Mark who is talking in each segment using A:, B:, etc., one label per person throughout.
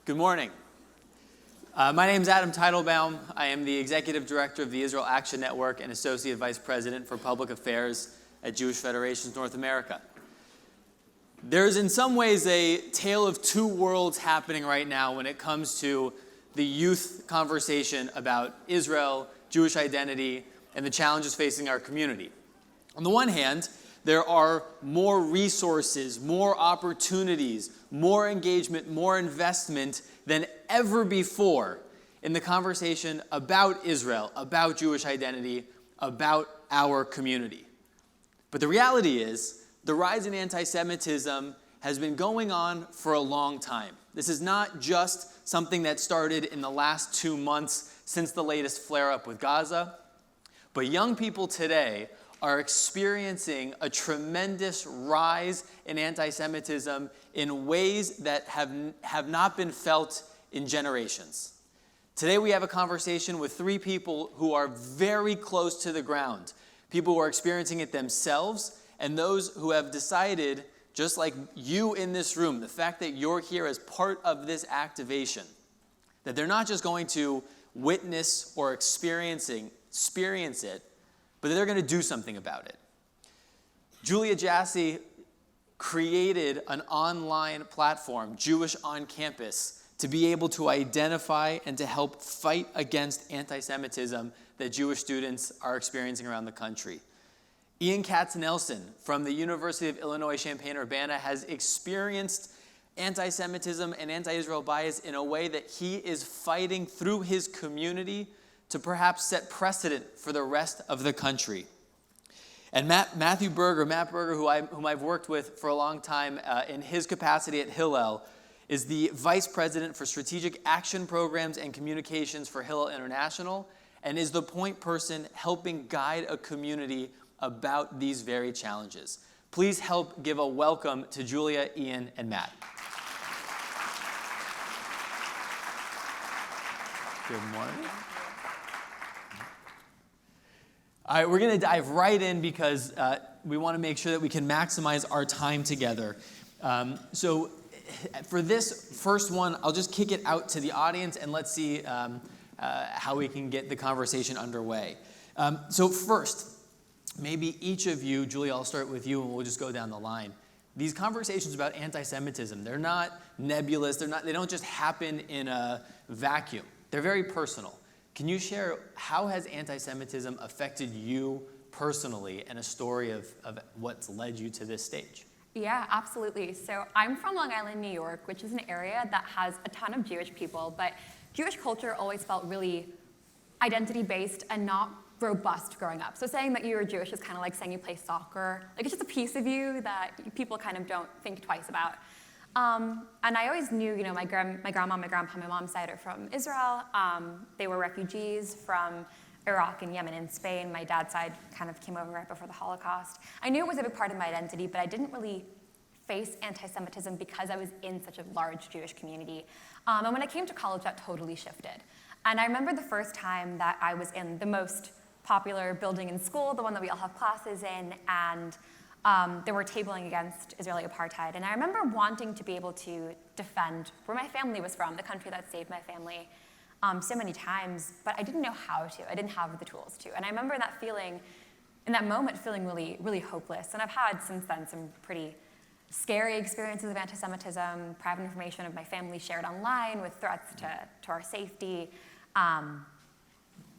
A: Good morning. My name is Adam Teitelbaum. I am the Executive Director of the Israel Action Network and Associate Vice President for Public Affairs at Jewish Federations North America. There's in some ways a tale of two worlds happening right now when it comes to the youth conversation about Israel, Jewish identity, and the challenges facing our community. On the one hand, there are more resources, more opportunities, more engagement, more investment than ever before in the conversation about Israel, about Jewish identity, about our community. But the reality is, the rise in anti-Semitism has been going on for a long time. This is not just something that started in the last 2 months since the latest flare-up with Gaza, but young people today are experiencing a tremendous rise in anti-Semitism in ways that have not been felt in generations. Today we have a conversation with 3 people who are very close to the ground, people who are experiencing it themselves, and those who have decided, just like you in this room, the fact that you're here as part of this activation, that they're not just going to witness or experience it, but they're going to do something about it. Julia Jassy created an online platform, Jewish on Campus, to be able to identify and to help fight against anti-Semitism that Jewish students are experiencing around the country. Ian Katz-Nelson from the University of Illinois Champaign-Urbana has experienced anti-Semitism and anti-Israel bias in a way that he is fighting through his community to perhaps set precedent for the rest of the country. And Matt Berger, whom I've worked with for a long time in his capacity at Hillel, is the Vice President for Strategic Action Programs and Communications for Hillel International, and is the point person helping guide a community about these very challenges. Please help give a welcome to Julia, Ian, and Matt. Good morning. All right, we're going to dive right in because we want to make sure that we can maximize our time together. So for this first one, I'll just kick it out to the audience and let's see how we can get the conversation underway. So first, maybe each of you, Julia, I'll start with you and we'll just go down the line. These conversations about anti-Semitism, they're not nebulous, they don't just happen in a vacuum. They're very personal. Can you share how has anti-Semitism affected you personally and a story of what's led you to this stage?
B: Yeah, absolutely. So I'm from Long Island, New York, which is an area that has a ton of Jewish people, but Jewish culture always felt really identity-based and not robust growing up. So saying that you were Jewish is kind of like saying you play soccer. Like, it's just a piece of you that people kind of don't think twice about. And I always knew, my grandma, my grandpa, my mom's side are from Israel. They were refugees from Iraq and Yemen and Spain. My dad's side kind of came over right before the Holocaust. I knew it was a big part of my identity, but I didn't really face anti-Semitism because I was in such a large Jewish community. And when I came to college, that totally shifted. And I remember the first time that I was in the most popular building in school, the one that we all have classes in, and they were tabling against Israeli apartheid. And I remember wanting to be able to defend where my family was from, the country that saved my family so many times, but I didn't know how to. I didn't have the tools to. And I remember that feeling, in that moment, feeling really, really hopeless. And I've had since then some pretty scary experiences of anti-Semitism, private information of my family shared online with threats to our safety,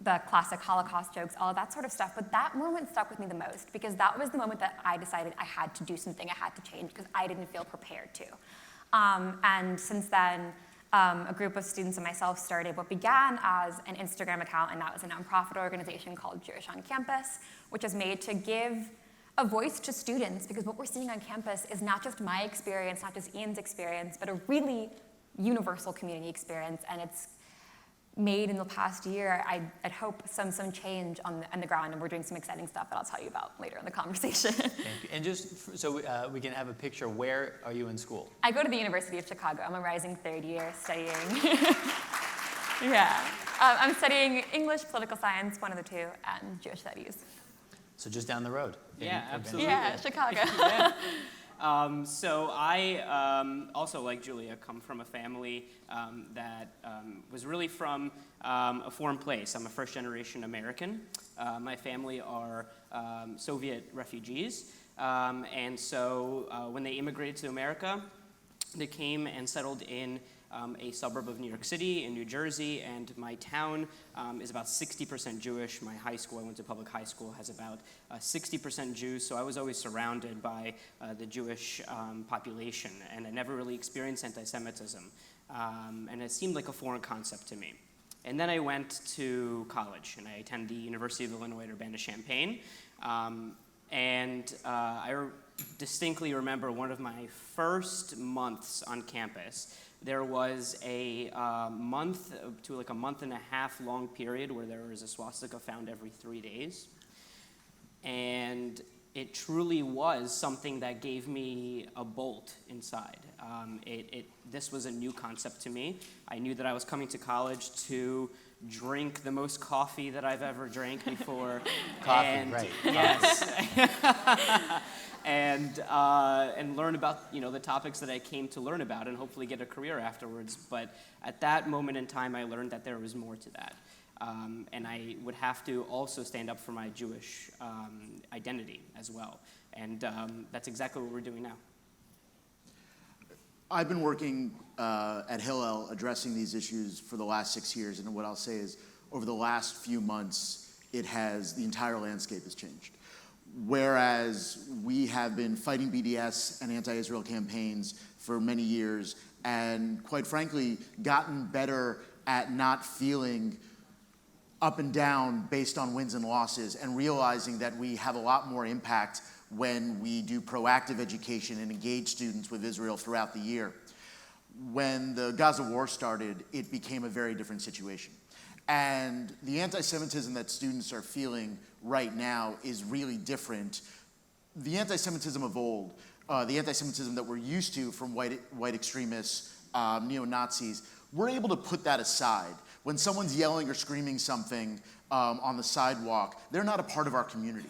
B: the classic Holocaust jokes, all of that sort of stuff. But that moment stuck with me the most because that was the moment that I decided I had to do something, I had to change because I didn't feel prepared to. And since then, a group of students and myself started what began as an Instagram account, and that was a nonprofit organization called Jewish on Campus, which is made to give a voice to students, because what we're seeing on campus is not just my experience, not just Ian's experience, but a really universal community experience, and it's made in the past year, I'd hope, some change on the ground, and we're doing some exciting stuff that I'll tell you about later in the conversation.
A: Thank you. And just so we can have a picture, where are you in school?
B: I go to the University of Chicago. I'm a rising third year studying. Yeah. I'm studying English, political science, one of the two, and Jewish studies.
A: So just down the road.
C: Yeah, absolutely.
B: Yeah, Chicago.
C: So I, also like Julia, come from a family that was really from a foreign place. I'm a first-generation American. My family are Soviet refugees. And so when they immigrated to America, they came and settled in a suburb of New York City in New Jersey, and my town is about 60% Jewish. My high school, I went to public high school, has about 60% Jews, so I was always surrounded by the Jewish population, and I never really experienced anti-Semitism, and it seemed like a foreign concept to me. And then I went to college, and I attended the University of Illinois at Urbana-Champaign, and I distinctly remember one of my first months on campus. There was a month to like a month and a half long period where there was a swastika found every 3 days. And it truly was something that gave me a bolt inside. This was a new concept to me. I knew that I was coming to college to drink the most coffee that I've ever drank before.
A: Coffee,
C: and,
A: right.
C: Yes. And learn about the topics that I came to learn about and hopefully get a career afterwards. But at that moment in time, I learned that there was more to that. And I would have to also stand up for my Jewish identity as well. And that's exactly what we're doing now.
D: I've been working at Hillel addressing these issues for the last 6 years, and what I'll say is over the last few months, the entire landscape has changed. Whereas we have been fighting BDS and anti-Israel campaigns for many years, and quite frankly, gotten better at not feeling up and down based on wins and losses, and realizing that we have a lot more impact when we do proactive education and engage students with Israel throughout the year. When the Gaza war started, it became a very different situation. And the anti-Semitism that students are feeling right now is really different. The anti-Semitism of old, the anti-Semitism that we're used to from white extremists, neo-Nazis, we're able to put that aside. When someone's yelling or screaming something on the sidewalk, they're not a part of our community.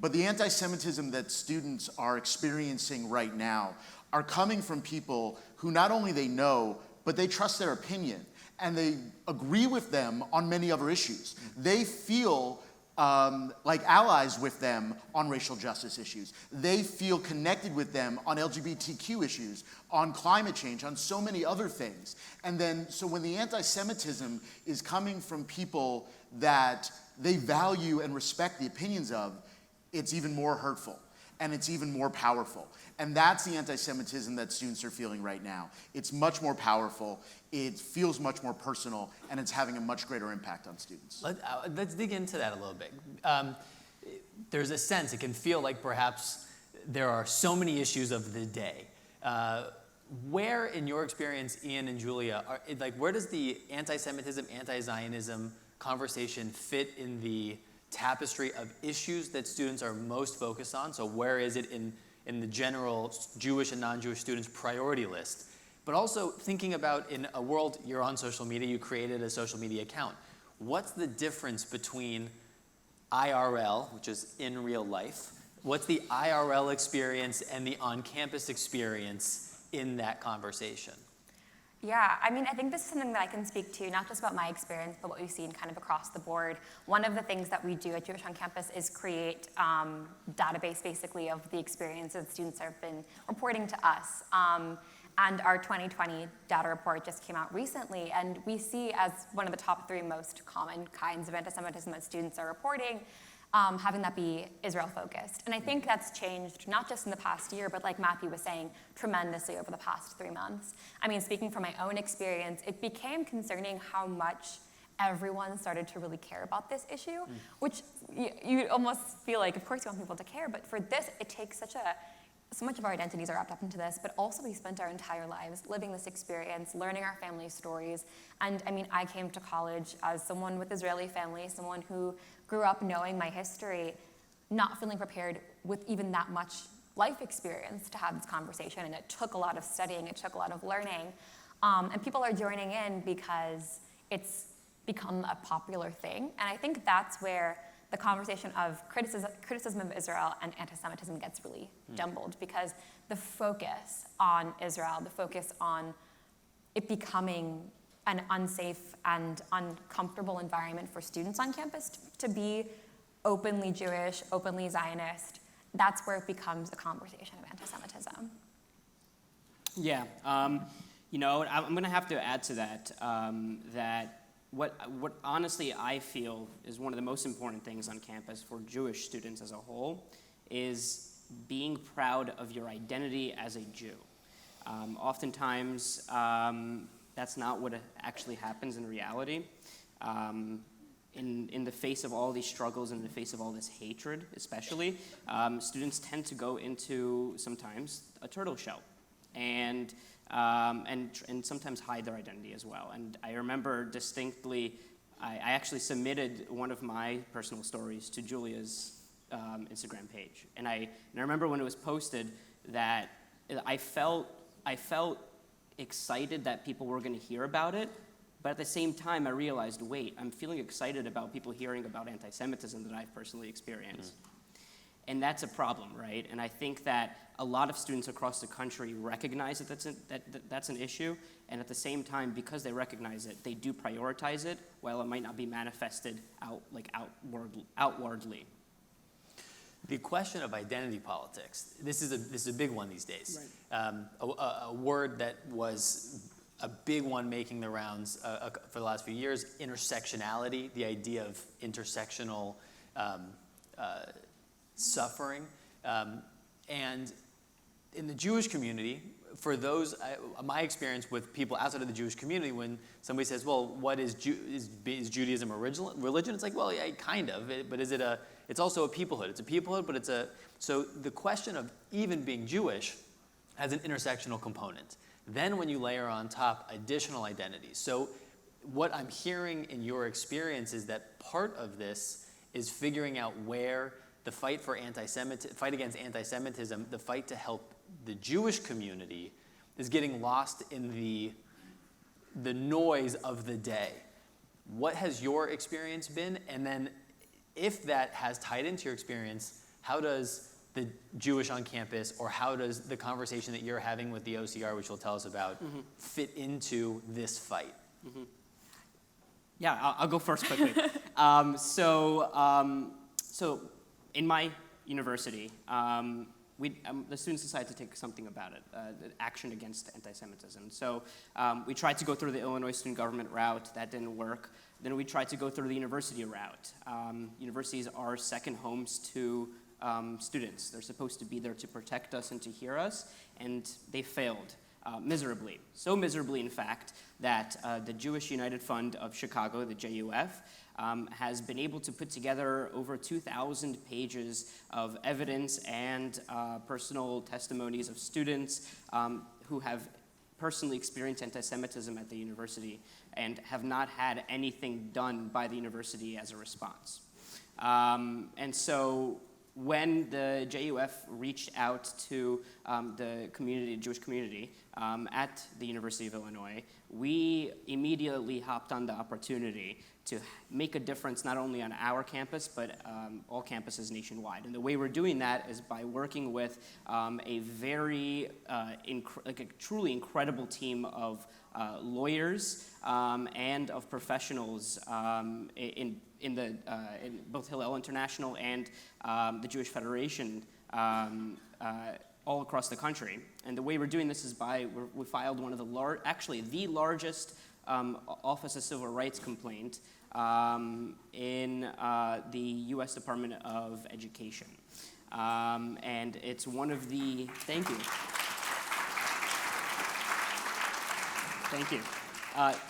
D: But the anti-Semitism that students are experiencing right now are coming from people who not only they know, but they trust their opinion, and they agree with them on many other issues. They feel like allies with them on racial justice issues. They feel connected with them on LGBTQ issues, on climate change, on so many other things. And then, so when the anti-Semitism is coming from people that they value and respect the opinions of, it's even more hurtful, and it's even more powerful. And that's the anti-Semitism that students are feeling right now. It's much more powerful, it feels much more personal, and it's having a much greater impact on students.
A: Let's dig into that a little bit. There's a sense, it can feel like perhaps there are so many issues of the day. Where, in your experience, Ian and Julia, where does the anti-Semitism, anti-Zionism conversation fit in the tapestry of issues that students are most focused on? So where is it in the general Jewish and non-Jewish students' priority list? But also thinking about, in a world, you're on social media, you created a social media account. What's the difference between IRL, which is in real life, what's the IRL experience and the on-campus experience in that conversation?
B: Yeah, I mean, I think this is something that I can speak to, not just about my experience, but what we've seen kind of across the board. One of the things that we do at Jewish on Campus is create database, basically, of the experience that students have been reporting to us. And our 2020 data report just came out recently, and we see as one of the top 3 most common kinds of anti-Semitism that students are reporting, having that be Israel-focused. And I think that's changed not just in the past year, but like Matthew was saying, tremendously over the past 3 months. I mean, speaking from my own experience, it became concerning how much everyone started to really care about this issue, which you almost feel like, of course you want people to care, but for this, it takes so much of our identities are wrapped up into this, but also we spent our entire lives living this experience, learning our family stories. And I mean, I came to college as someone with Israeli family, someone who grew up knowing my history, not feeling prepared with even that much life experience to have this conversation. And it took a lot of studying, it took a lot of learning. And people are joining in because it's become a popular thing. And I think that's where the conversation of criticism of Israel and anti-Semitism gets really jumbled, because the focus on Israel, the focus on it becoming an unsafe and uncomfortable environment for students on campus to be openly Jewish, openly Zionist, that's where it becomes a conversation of anti-Semitism.
C: Yeah, you know, I'm going to have to add to that that what honestly I feel is one of the most important things on campus for Jewish students as a whole is being proud of your identity as a Jew. Oftentimes, that's not what actually happens in reality. In the face of all these struggles, in the face of all this hatred, especially, students tend to go into sometimes a turtle shell, and sometimes hide their identity as well. And I remember distinctly, I actually submitted one of my personal stories to Julia's Instagram page, and I remember when it was posted that I felt excited that people were going to hear about it. But at the same time, I realized, wait, I'm feeling excited about people hearing about anti-Semitism that I've personally experienced. And that's a problem, right? And I think that a lot of students across the country recognize that that's an issue, and at the same time, because they recognize it, they do prioritize it, while it might not be manifested outwardly.
A: The question of identity politics, this is a big one these days. Right. A word that was a big one making the rounds for the last few years, intersectionality, the idea of intersectional suffering. And in the Jewish community, for those, my experience with people outside of the Jewish community, when somebody says, well, what is Judaism a religion? It's like, well, yeah, kind of, but is it it's also a peoplehood. It's a peoplehood, but so the question of even being Jewish has an intersectional component. Then when you layer on top additional identities. So what I'm hearing in your experience is that part of this is figuring out where the fight against anti-Semitism, the fight to help the Jewish community, is getting lost in the noise of the day. What has your experience been? And then if that has tied into your experience, how does the Jewish on campus, or how does the conversation that you're having with the OCR, which you'll tell us about, fit into this fight?
C: Mm-hmm. Yeah, I'll go first quickly. So in my university, the students decided to take something about it, action against anti-Semitism. So we tried to go through the Illinois student government route. That didn't work. Then we tried to go through the university route. Universities are second homes to students. They're supposed to be there to protect us and to hear us, and they failed miserably. So miserably, in fact, that the Jewish United Fund of Chicago, the JUF, has been able to put together over 2,000 pages of evidence and personal testimonies of students who have personally experienced anti-Semitism at the university and have not had anything done by the university as a response. And so when the JUF reached out to the Jewish community at the University of Illinois, we immediately hopped on the opportunity to make a difference not only on our campus, but all campuses nationwide. And the way we're doing that is by working with a very, a truly incredible team of lawyers and of professionals in both Hillel International and the Jewish Federation all across the country. And the way we're doing this is we filed one of the the largest Office of Civil Rights complaint in the U.S. Department of Education. And it's one of the, thank you. Thank you.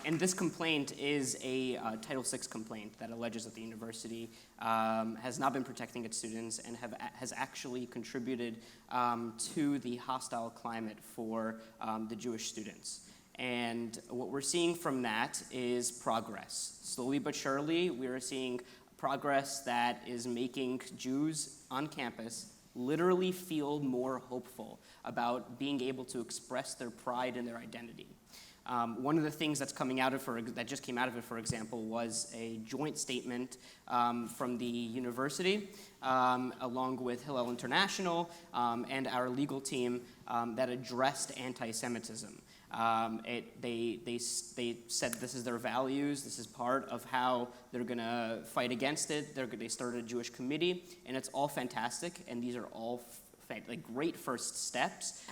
C: And this complaint is a Title VI complaint that alleges that the university has not been protecting its students and has actually contributed to the hostile climate for the Jewish students. And what we're seeing from that is progress. Slowly but surely, we are seeing progress that is making Jews on campus literally feel more hopeful about being able to express their pride and their identity. One of the things that's that just came out of it, for example, was a joint statement from the university, along with Hillel International and our legal team, that addressed anti-Semitism. They said this is their values, this is part of how they're going to fight against it. They started a Jewish committee, and it's all fantastic, and these are all great first steps.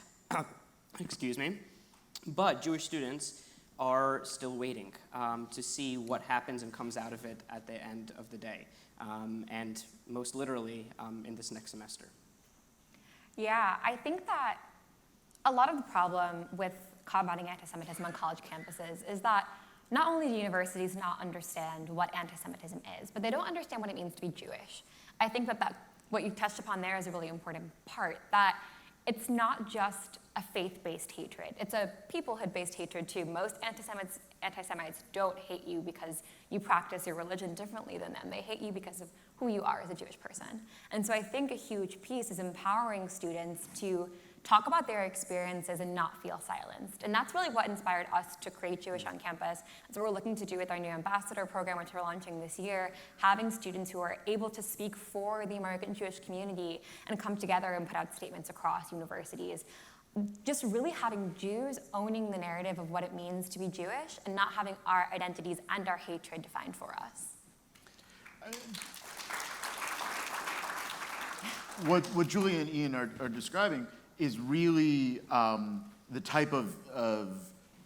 C: Excuse me. But Jewish students are still waiting to see what happens and comes out of it at the end of the day, and most literally in this next semester.
B: Yeah, I think that a lot of the problem with combating anti-Semitism on college campuses is that not only do universities not understand what anti-Semitism is, but they don't understand what it means to be Jewish. I think that what you touched upon there is a really important part, that it's not just a faith-based hatred. It's a peoplehood-based hatred too. Most anti-Semites don't hate you because you practice your religion differently than them. They hate you because of who you are as a Jewish person. And so I think a huge piece is empowering students to talk about their experiences and not feel silenced. And that's really what inspired us to create Jewish on Campus. That's what we're looking to do with our new ambassador program, which we're launching this year, having students who are able to speak for the American Jewish community and come together and put out statements across universities. Just really having Jews owning the narrative of what it means to be Jewish and not having our identities and our hatred defined for us.
D: What Julia and Ian are describing is really the type of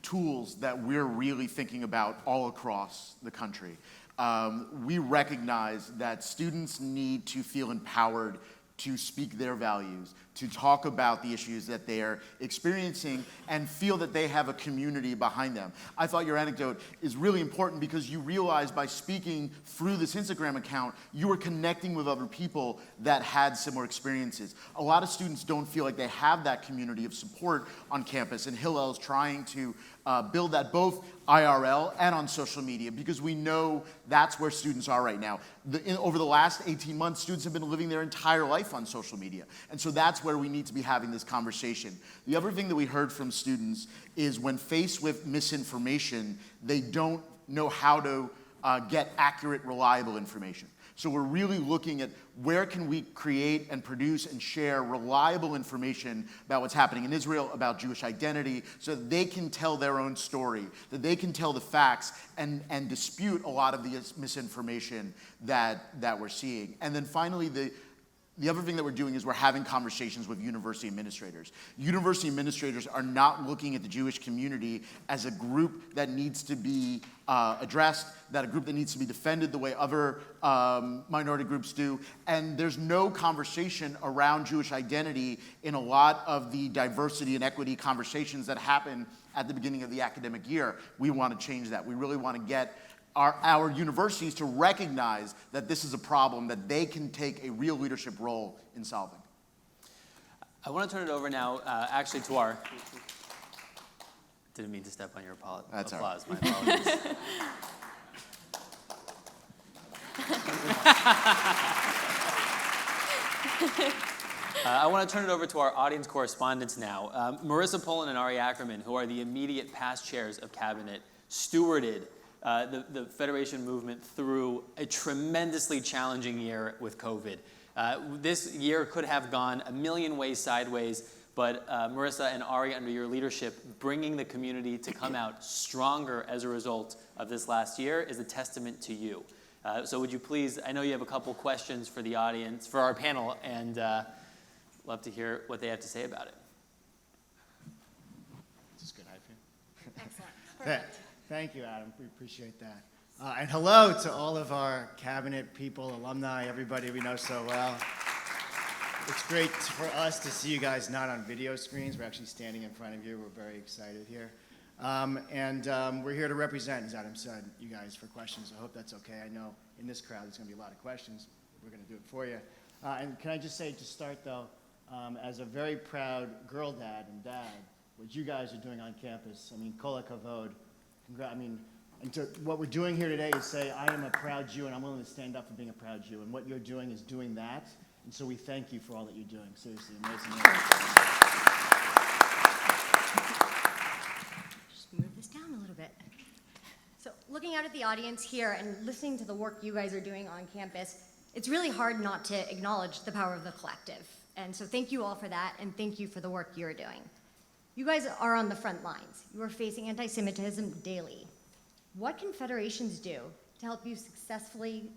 D: tools that we're really thinking about all across the country. We recognize that students need to feel empowered to speak their values, to talk about the issues that they are experiencing and feel that they have a community behind them. I thought your anecdote is really important because you realize by speaking through this Instagram account, you were connecting with other people that had similar experiences. A lot of students don't feel like they have that community of support on campus, and Hillel is trying to build that both IRL and on social media, because we know that's where students are right now. Over the last 18 months, students have been living their entire life on social media. And so that's where we need to be having this conversation. The other thing that we heard from students is when faced with misinformation, they don't know how to get accurate, reliable information. So we're really looking at where can we create and produce and share reliable information about what's happening in Israel, about Jewish identity, so that they can tell their own story, that they can tell the facts and dispute a lot of the misinformation that we're seeing. And then finally, the other thing that we're doing is we're having conversations with university administrators. University administrators are not looking at the Jewish community as a group that needs to be addressed, that a group that needs to be defended the way other minority groups do. And there's no conversation around Jewish identity in a lot of the diversity and equity conversations that happen at the beginning of the academic year. We want to change that. We really want to get our universities to recognize that this is a problem that they can take a real leadership role in solving.
A: I want to turn it over now, actually, to our... Didn't mean to step on your applause.
D: That's all right.
A: My apologies. I want to turn it over to our audience correspondents now. Marissa Pullen and Ari Ackerman, who are the immediate past chairs of cabinet, stewarded the Federation movement through a tremendously challenging year with COVID. This year could have gone a million ways sideways, but Marissa and Ari, under your leadership, bringing the community to come out stronger as a result of this last year is a testament to you. So would you please, I know you have a couple questions for the audience, for our panel, and love to hear what they have to say about it.
E: This is good, I feel.
B: Excellent. Perfect.
E: Thank you, Adam. We appreciate that. And hello to all of our cabinet people, alumni, everybody we know so well. It's great for us to see you guys not on video screens. We're actually standing in front of you. We're very excited here. We're here to represent, as Adam said, you guys for questions. I hope that's okay. I know in this crowd there's going to be a lot of questions. We're going to do it for you. And can I just say, to start though, as a very proud girl dad and dad, what you guys are doing on campus, I mean, kol hakavod. What we're doing here today is say, I am a proud Jew and I'm willing to stand up for being a proud Jew. And what you're doing is doing that. And so we thank you for all that you're doing. Seriously, amazing.
F: Just move this down. looking out at the audience here and listening to the work you guys are doing on campus, it's really hard not to acknowledge the power of the collective. And so thank you all for that, and thank you for the work you're doing. You guys are on the front lines. You are facing anti-Semitism daily. What can federations do to help you successfully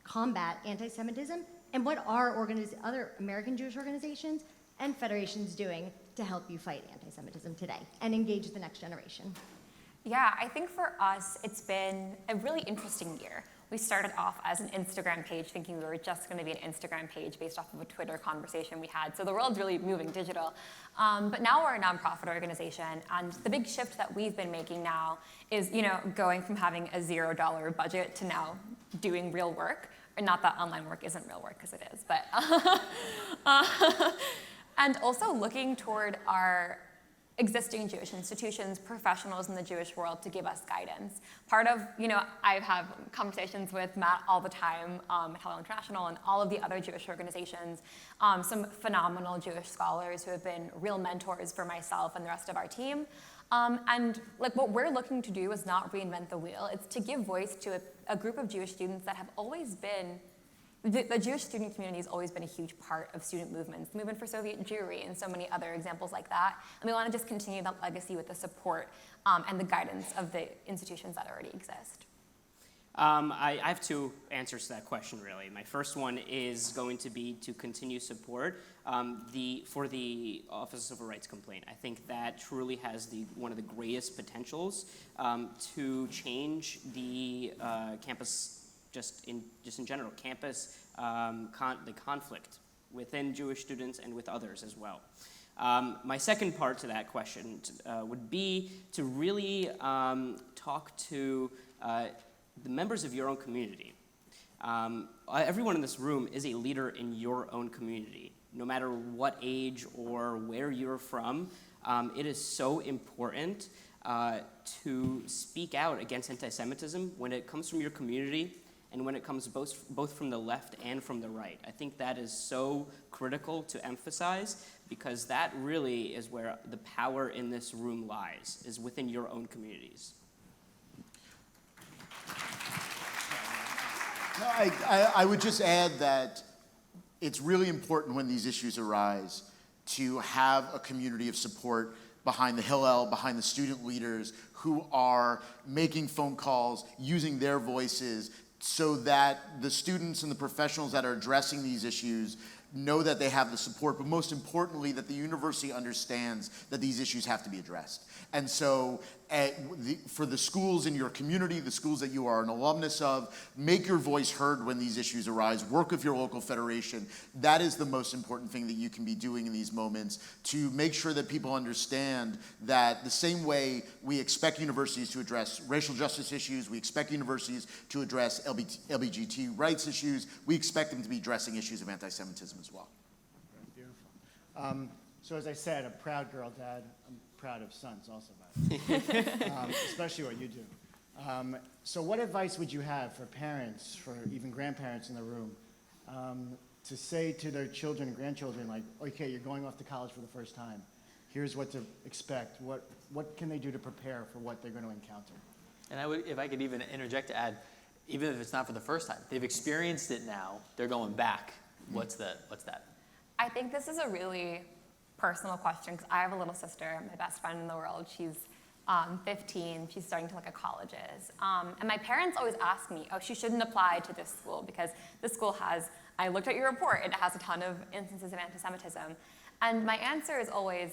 F: combat anti-Semitism? And what are other American Jewish organizations and federations doing to help you fight anti-Semitism today and engage the next generation?
B: Yeah, I think for us, it's been a really interesting year. We started off as an Instagram page thinking we were just going to be an Instagram page based off of a Twitter conversation we had. So the world's really moving digital. But now we're a nonprofit organization, and the big shift that we've been making now is, going from having a $0 budget to now doing real work. And not that online work isn't real work, because it is, but and also looking toward our existing Jewish institutions, professionals in the Jewish world to give us guidance. Part of, I have conversations with Matt all the time at Hillel International and all of the other Jewish organizations, some phenomenal Jewish scholars who have been real mentors for myself and the rest of our team. And what we're looking to do is not reinvent the wheel. It's to give voice to a group of Jewish students that have always been, the Jewish student community has always been a huge part of student movements, the movement for Soviet Jewry and so many other examples like that. And we want to just continue that legacy with the support and the guidance of the institutions that already exist.
C: I have two answers to that question, really. My first one is going to be to continue support for the Office of Civil Rights Complaint. I think that truly has one of the greatest potentials to change the campus, just in general, campus, the conflict within Jewish students and with others as well. My second part to that question would be to really talk to the members of your own community. Everyone in this room is a leader in your own community, no matter what age or where you're from. It is so important to speak out against anti-Semitism when it comes from your community and when it comes both from the left and from the right. I think that is so critical to emphasize, because that really is where the power in this room lies, is within your own communities.
D: No, I would just add that it's really important when these issues arise to have a community of support behind the Hillel, behind the student leaders who are making phone calls, using their voices, so that the students and the professionals that are addressing these issues know that they have the support, but most importantly, that the university understands that these issues have to be addressed. And so for the schools in your community, the schools that you are an alumnus of, make your voice heard when these issues arise. Work with your local federation. That is the most important thing that you can be doing in these moments, to make sure that people understand that the same way we expect universities to address racial justice issues, we expect universities to address LGBT rights issues, we expect them to be addressing issues of anti-Semitism as well.
E: Beautiful. So as I said, a proud girl dad. I'm proud of sons also, by the way. Especially what you do. So what advice would you have for parents, for even grandparents in the room, to say to their children and grandchildren, like, okay, you're going off to college for the first time. Here's what to expect. What can they do to prepare for what they're going to encounter?
A: And if I could even interject to add, even if it's not for the first time, they've experienced it now, they're going back. What's that?
B: I think this is a really personal question, because I have a little sister, my best friend in the world. She's 15. She's starting to look at colleges. And my parents always ask me, oh, she shouldn't apply to this school because this school has, I looked at your report, it has a ton of instances of anti-Semitism. And my answer is always,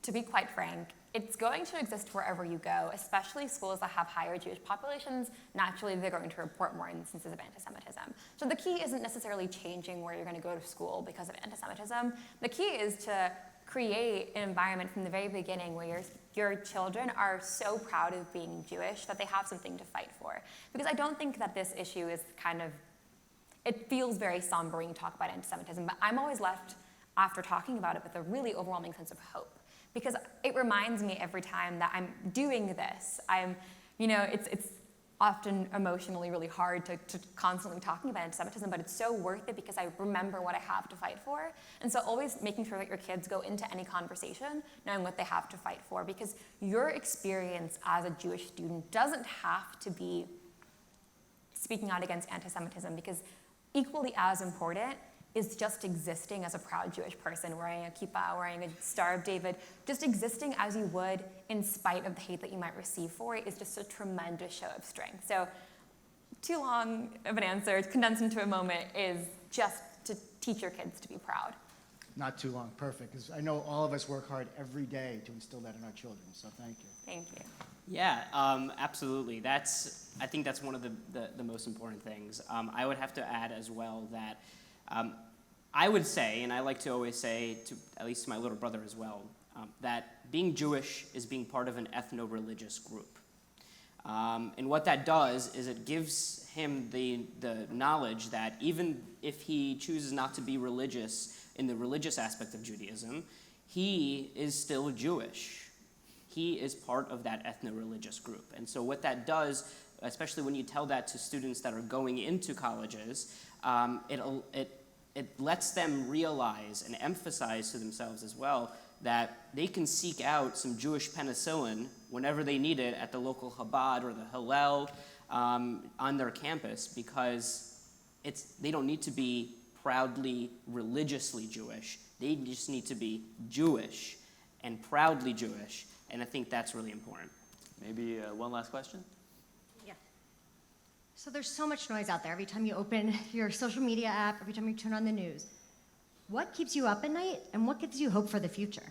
B: to be quite frank, it's going to exist wherever you go, especially schools that have higher Jewish populations. Naturally, they're going to report more instances of anti-Semitism. So the key isn't necessarily changing where you're going to go to school because of anti-Semitism. The key is to create an environment from the very beginning where your children are so proud of being Jewish that they have something to fight for. Because I don't think that this issue is it feels very somber when you talk about anti-Semitism, but I'm always left after talking about it with a really overwhelming sense of hope. Because it reminds me every time that I'm doing this, it's often emotionally really hard to constantly talking about anti-Semitism, but it's so worth it because I remember what I have to fight for. And so always making sure that your kids go into any conversation knowing what they have to fight for, because your experience as a Jewish student doesn't have to be speaking out against anti-Semitism, because equally as important is just existing as a proud Jewish person, wearing a kippah, wearing a Star of David, just existing as you would in spite of the hate that you might receive for it is just a tremendous show of strength. So too long of an answer, condensed into a moment, is just to teach your kids to be proud.
E: Not too long, perfect, because I know all of us work hard every day to instill that in our children, so thank you.
B: Thank you.
C: Yeah, absolutely. I think that's one of the most important things. I would have to add as well that I would say, and I like to always say, to at least to my little brother as well, that being Jewish is being part of an ethno-religious group. And what that does is it gives him the knowledge that even if he chooses not to be religious in the religious aspect of Judaism, he is still Jewish. He is part of that ethno-religious group. And so what that does, especially when you tell that to students that are going into colleges, it lets them realize and emphasize to themselves as well that they can seek out some Jewish penicillin whenever they need it at the local Chabad or the Hillel on their campus, because they don't need to be proudly religiously Jewish. They just need to be Jewish and proudly Jewish, and I think that's really important.
A: Maybe one last question?
F: Yeah. So there's so much noise out there. Every time you open your social media app, every time you turn on the news. What keeps you up at night, and what gives you hope for the future?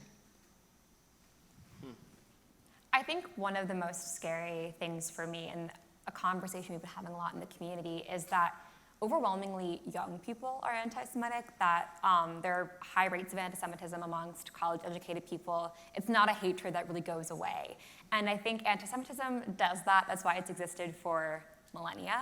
B: I think one of the most scary things for me, and a conversation we've been having a lot in the community, is that overwhelmingly young people are anti-Semitic, that there are high rates of anti-Semitism amongst college-educated people. It's not a hatred that really goes away. And I think anti-Semitism does that. That's why it's existed for millennia,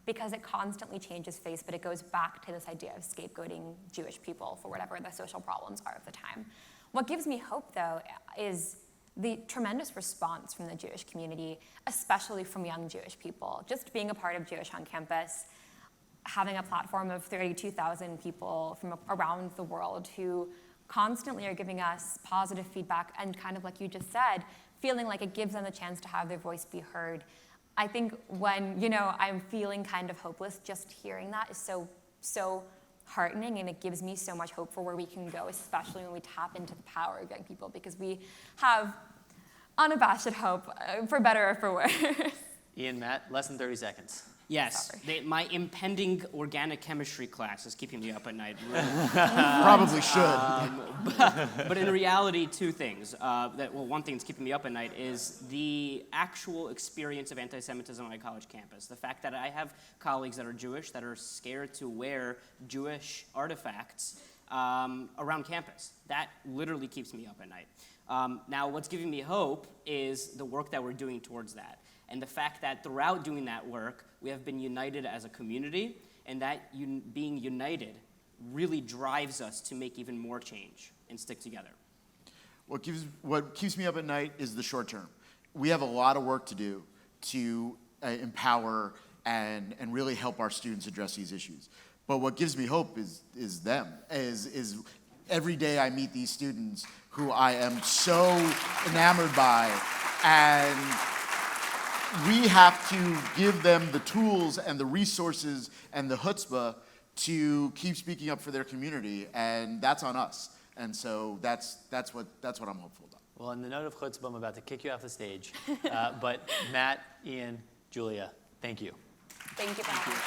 B: because it constantly changes face, but it goes back to this idea of scapegoating Jewish people for whatever the social problems are of the time. What gives me hope, though, is the tremendous response from the Jewish community, especially from young Jewish people. Just being a part of Jewish on Campus, having a platform of 32,000 people from around the world who constantly are giving us positive feedback and, kind of like you just said, feeling like it gives them the chance to have their voice be heard. I think when, I'm feeling kind of hopeless, just hearing that is so heartening, and it gives me so much hope for where we can go, especially when we tap into the power of young people, because we have unabashed hope, for better or for worse.
A: Ian, Matt, less than 30 seconds.
C: Yes, my impending organic chemistry class is keeping me up at night.
D: Probably should.
C: But in reality, two things. One thing that's keeping me up at night is the actual experience of anti-Semitism on my college campus. The fact that I have colleagues that are Jewish that are scared to wear Jewish artifacts around campus. That literally keeps me up at night. Now, what's giving me hope is the work that we're doing towards that. And the fact that throughout doing that work, we have been united as a community, and that being united really drives us to make even more change and stick together.
D: What keeps me up at night is the short term. We have a lot of work to do to empower and really help our students address these issues. But what gives me hope is them. Is every day I meet these students who I am so enamored by, and we have to give them the tools and the resources and the chutzpah to keep speaking up for their community, and that's on us. And so that's what I'm hopeful about.
A: Well, on the note of chutzpah, I'm about to kick you off the stage. But Matt, Ian, Julia, thank you.
B: Thank you for having me.